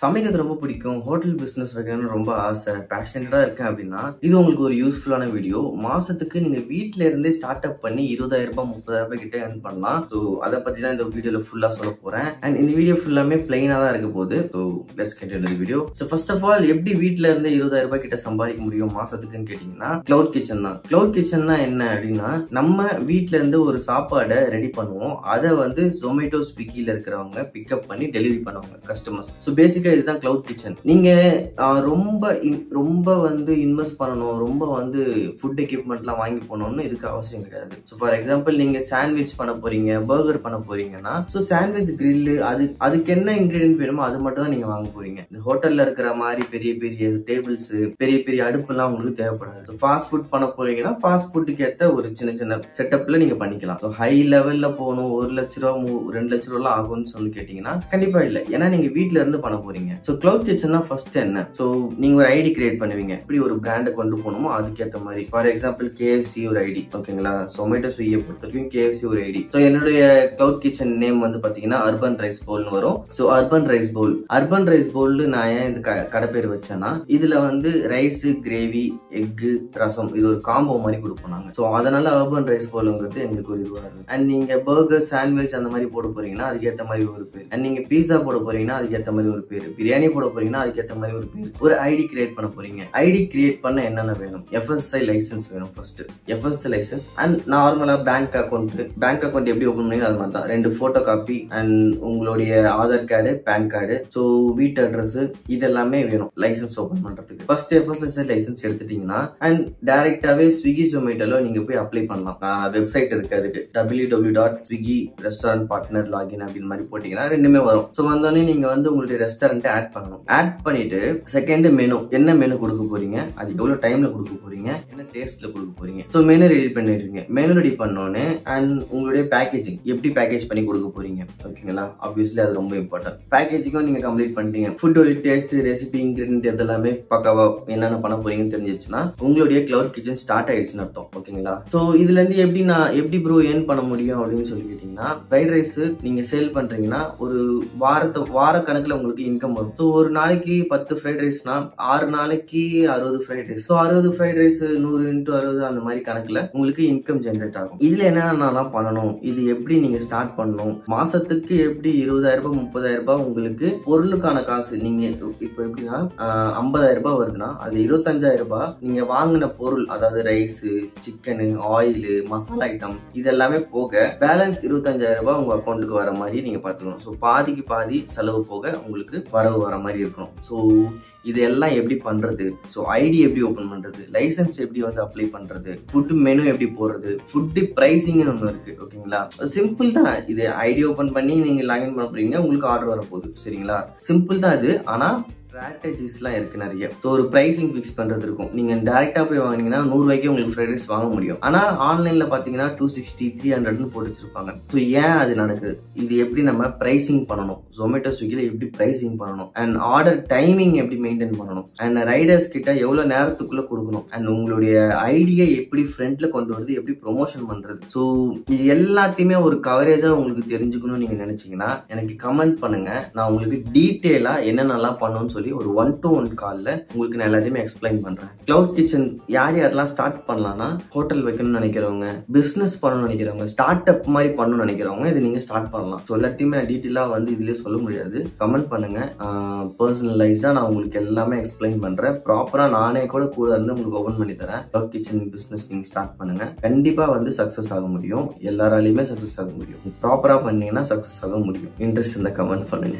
சமைக்கிறது ரொம்ப பிடிக்கும். ஹோட்டல் பிசினஸ் வைக்கணும்னு ரொம்ப ஆசை. பேஷனேட்டடா இருக்கேன் அப்படின்னா, இது உங்களுக்கு ஒரு யூஸ்ஃபுல்லான வீடியோ. மாசத்துக்கு நீங்க வீட்ல இருந்தே ஸ்டார்ட் அப் பண்ணி ரூ. 20,000 ரூ. 30,000 கிட்ட earn பண்ணலாம். ஸோ அத பத்தி தான் இந்த வீடியோல ஃபுல்லா சொல்ல போறேன். அண்ட் இந்த வீடியோ ஃபுல்லாமே பிளைனா தான் இருக்க போகுது. So let's get into the video. So first of all எப்படி வீட்ல இருந்தே ரூ. 20,000 கிட்ட சம்பாதிக்க முடியும் மாசத்துக்குன்னு கேட்டீங்கன்னா, கிளவுட் கிச்சன் தான். கிளவுட் கிச்சன்னா என்ன அப்படின்னா, நம்ம வீட்ல இருந்து ஒரு சாப்பாடை ரெடி பண்ணுவோம். அதை வந்து ஜொமேட்டோ, ஸ்விக்கில இருக்கிறவங்க பிக்கப் பண்ணி டெலிவரி பண்ணுவாங்க கஸ்டமர்ஸ். ஸோ பேசிக்கா இதுதான் கிளவுட் கிச்சன். நீங்க ரொம்ப வந்து இன்வெஸ்ட் பண்ணணும், ரொம்ப வந்து ஃபுட் எக்யூப்மெண்ட்லாம் வாங்கி போகணும்னு இதுக்கு அவசியம் கிடையாது. ஸோ ஃபார் எக்ஸாம்பிள் நீங்க சாண்ட்விச் பண்ண போறீங்க, பர்கர் பண்ண போறீங்கன்னா, ஸோ சாண்ட்விச் கிரில் அதுக்கு என்ன இன்கிரீடியன்ட் வேணுமோ அது மட்டும் தான் நீங்க வாங்க போறீங்க. இந்த ஹோட்டல்ல இருக்கிற மாதிரி பெரிய பெரிய டேபிள்ஸ், பெரிய பெரிய அடுப்புலாம் உங்களுக்கு தேவைப்படாது. ஃபாஸ்ட் ஃபுட் பண்ண போறீங்கன்னா ஃபாஸ்ட் ஃபுட்டுக்கு ஏற்ற ஒரு சின்ன சின்ன செட்டப்ல நீங்க பண்ணிக்கலாம். ஸோ ஹை லெவல்ல போகணும், 1,00,000 2,00,000 ஆகும்னு சொல்லி கேட்டீங்கன்னா கண்டிப்பா இல்லை. ஏன்னா நீங்க வீட்ல இருந்து பண்ண போறீங்க. ஸோ கிளவுட் கிச்சன்னா ஃபர்ஸ்ட் என்ன? ஸோ நீங்க ஒரு ஐடி கிரியேட் பண்ணுவீங்க. இப்படி ஒரு பிராண்டை கொண்டு போகணுமோ அதுக்கேற்ற மாதிரி. ஃபார் எக்ஸாம்பிள் KFC ஒரு ஐடி, ஓகேங்களா? ஜொமேட்டோ, ஸ்விக்கியை பொறுத்த வரைக்கும் KFC ஒரு ஐடி. ஸோ என்னுடைய கிளவுட் கிச்சன் நேம் வந்து பாத்தீங்கன்னா அர்பன் ரைஸ் பவுல்னு வரும். ஸோ அர்பன் ரைஸ் பவுல் நான் ஏன் இந்த கடை பேர் வச்சேன்னா, இதுல வந்து ரைஸ், கிரேவி, எக்கு, ரசம் இது ஒரு காம்போ மாதிரி கொடுப்போம் நாங்க. ஸோ அதனால அர்பன் ரைஸ் பவுல்ங்கிறது எங்களுக்கு ஒரு இதுவா இருக்கு. அண்ட் நீங்க பர்கர், சாண்ட்விச் அந்த மாதிரி போட போறீங்கன்னா அதுக்கேற்ற மாதிரி ஒரு பேர். அண்ட் நீங்க பீஸா போட போறீங்கன்னா அதுக்கேற்ற மாதிரி ஒரு பேர். பிரியாணி போட போறீங்கன்னா அதுக்கேற்ற மாதிரி ஒரு பேர். ஒரு ஐடி கிரியேட் பண்ண போறீங்க. ஐடி கிரியேட் பண்ண என்னென்ன வேணும்? FSI லைசன்ஸ் வேணும் ஃபர்ஸ்ட். FSI லைசன்ஸ் அண்ட் நார்மலா பேங்க் அக்கௌண்ட் எப்படி ஓபன் பண்ணீங்க அது மாதிரி தான். 2 போட்டோ காப்பி அண்ட் உங்களுடைய Aadhaar card, PAN card, so வீட்டு அட்ரஸ் இதெல்லாமே வேணும் லைசன்ஸ் ஓபன் பண்றதுக்கு. ஃபர்ஸ்ட் FSI லைசன்ஸ் எடுத்துட்டீங்கன்னா அண்ட் டைரக்டாவே ஸ்விக்கி, ஜொமேட்டோல நீங்க போய் அப்ளை பண்ணலாம். வெப்சைட் இருக்கு, அதுக்கு www.swiggy.restaurant-partner-login அப்படின்னு மாதிரி போட்டீங்கன்னா ரெண்டுமே வரும். ஸோ வந்தோடனே நீங்க வந்து உங்களுடைய ரெஸ்டாரண்ட் ஆட் பண்ணணும். ஆட் பண்ணிட்டு செகண்ட் மெனு, என்ன மெனு கொடுக்க போறீங்க, அது எவ்வளவு டைம்ல கொடுக்க போறீங்க, என்ன டேஸ்ட்ல கொடுக்க போறீங்க. ஸோ மெனு ரெடி பண்ணிடுவீங்க. மெனு ரெடி பண்ணோன்னே அண்ட் உங்களுடைய பேக்கேஜிங் எப்படி பேக்கேஜ் பண்ணி கொடுக்க போறீங்க, ஓகேங்களா? ஆப்வியஸ்லி அது ரொம்ப இம்பார்ட்டன்ட். பேக்கேஜிங்கும் நீங்க கம்ப்ளீட் பண்ணிட்டீங்க. ஃபுட்டோட டேஸ்ட், ரெசிபி, இன்கிரீடியன்ட் இதெல்லாமே பக்காவா என்னென்ன பண்ண போறீங்கன்னு தெரிஞ்சிச்சுன்னா உங்களுடைய கிளவுட் கிச்சன் ஸ்டார்ட் ஆயிடுச்சுன்னு அர்த்தம், ஓகேங்களா? ஸோ இதுல இருந்து எப்படி ப்ரோ ஏர்ன் பண்ண முடியும் அப்படின்னு சொல்லி கேட்டீங்கன்னா, ஃப்ரைட் ரைஸ் நீங்க சேல் பண்றீங்கன்னா ஒரு வார கணக்குல உங்களுக்கு இன்கம் வரும். ஸோ ஒரு நாளைக்கு 10 ஃப்ரைட் ரைஸ்னா 6 நாளைக்கு 60 fried rice. So 60 fried rice 100 × 60 அந்த மாதிரி கணக்குல உங்களுக்கு இன்கம் ஜென்ரேட் ஆகும். இதுல என்னென்னலாம் பண்ணணும், இது எப்படி நீங்க ஸ்டார்ட் பண்ணணும், மாசத்துக்கு எப்படி 20,000 30,000 உங்களுக்கு பொருளுக்கான காசு. நீங்க இப்போ எப்படின்னா 50,000 வருதுன்னா அது 25,000 நீங்க வாங்கின பொருள், அதாவது rice, chicken, oil, masala item இதெல்லாமே போக பேலன்ஸ் 25,000 உங்க அக்கௌண்ட்டுக்கு வர மாதிரி நீங்க பாத்துக்கணும். ஸோ பாதிக்கு பாதி செலவு போக உங்களுக்கு வரவு வர மாதிரி இருக்கணும். ஸோ இதெல்லாம் எப்படி பண்றது, ஸோ ஐடி எப்படி ஓபன் பண்றது, லைசன்ஸ் எப்படி வந்து அப்ளை பண்றது, ஃபுட் மெனு எப்படி போடுறது, ஃபுட் பிரைசிங்னு ஒன்று இருக்கு, ஓகேங்களா? சிம்பிள் தான். இது ஐடி ஓபன் பண்ணி நீங்க லாகின் பண்ண போறீங்க, உங்களுக்கு ஆர்டர் வர போகுது, சரிங்களா? சிம்பிள் தான் இது. ஆனா ஸ்ட்ராட்டஜிஸ்லாம் இருக்கு நிறைய. ஸோ ஒரு பிரைசிங் ஃபிக்ஸ் பண்றது இருக்கும். நீங்க டைரக்டா போய் வாங்கினீங்கன்னா 100 ரூபாய்க்கு உங்களுக்கு ஃப்ரைட் ரைஸ் வாங்க முடியும். ஆனா ஆன்லைன்ல பாத்தீங்கன்னா 260, 300 போட்டு வச்சிருப்பாங்க. ஸோ ஏன் அது நடக்குது? இது எப்படி நம்ம பிரைசிங் பண்ணணும், ஜொமேட்டோ, ஸ்விக்கில எப்படி பிரைசிங் பண்ணணும், அண்ட் ஆர்டர் டைமிங் எப்படி மெயின்டைன் பண்ணணும், அண்ட் ரைடர்ஸ் கிட்ட எவ்வளவு நேரத்துக்குள்ள கொடுக்கணும், அண்ட் உங்களுடைய ஐடியா எப்படி ஃப்ரண்ட்ல கொண்டு வருது, எப்படி ப்ரொமோஷன் பண்றது. ஸோ இது எல்லாத்தையுமே ஒரு கவரேஜா உங்களுக்கு தெரிஞ்சுக்கணும்னு நீங்க நினைச்சீங்கன்னா எனக்கு கமெண்ட் பண்ணுங்க. நான் உங்களுக்கு டீட்டெயிலா என்னென்னலாம் பண்ணணும்னு சொல்லி ஒரு 1-to-1 கால்ல உங்களுக்கு நான் எல்லாத்தையுமே எக்ஸ்பிளைன் பண்றேன். கிளவுட் கிச்சன் யாரெல்லாம் ஸ்டார்ட் பண்ணலாம்னா, ஹோட்டல் வைக்கணும்னு நினைக்கிறவங்க, பிசினஸ் பண்ணணும்னு நினைக்கிறவங்க, ஸ்டார்ட் அப் மாதிரி பண்ணணும்னு நினைக்கிறவங்க இது நீங்க ஸ்டார்ட் பண்ணலாம். ஸோ எல்லாத்தையுமே நான் டீட்டெயிலா வந்து இதுலயே சொல்ல முடியாது. கமெண்ட் பண்ணுங்க. பர்சனலைஸா நான் உங்களுக்கு எல்லாமே எக்ஸ்பிளைன் பண்றேன். ப்ராப்பரா நானே கூட இருந்து உங்களுக்கு ஓபன் பண்ணி தரேன். கிளவுட் கிச்சன் பிசினஸ் நீங்க ஸ்டார்ட் பண்ணுங்க. கண்டிப்பா வந்து சக்சஸ் ஆக முடியும். எல்லாராலையுமே சக்சஸ் ஆக முடியும். ப்ராப்பரா பண்ணீங்கன்னா சக்சஸ் ஆக முடியும். இன்ட்ரெஸ்ட் இருந்தா கமெண்ட் பண்ணுங்க.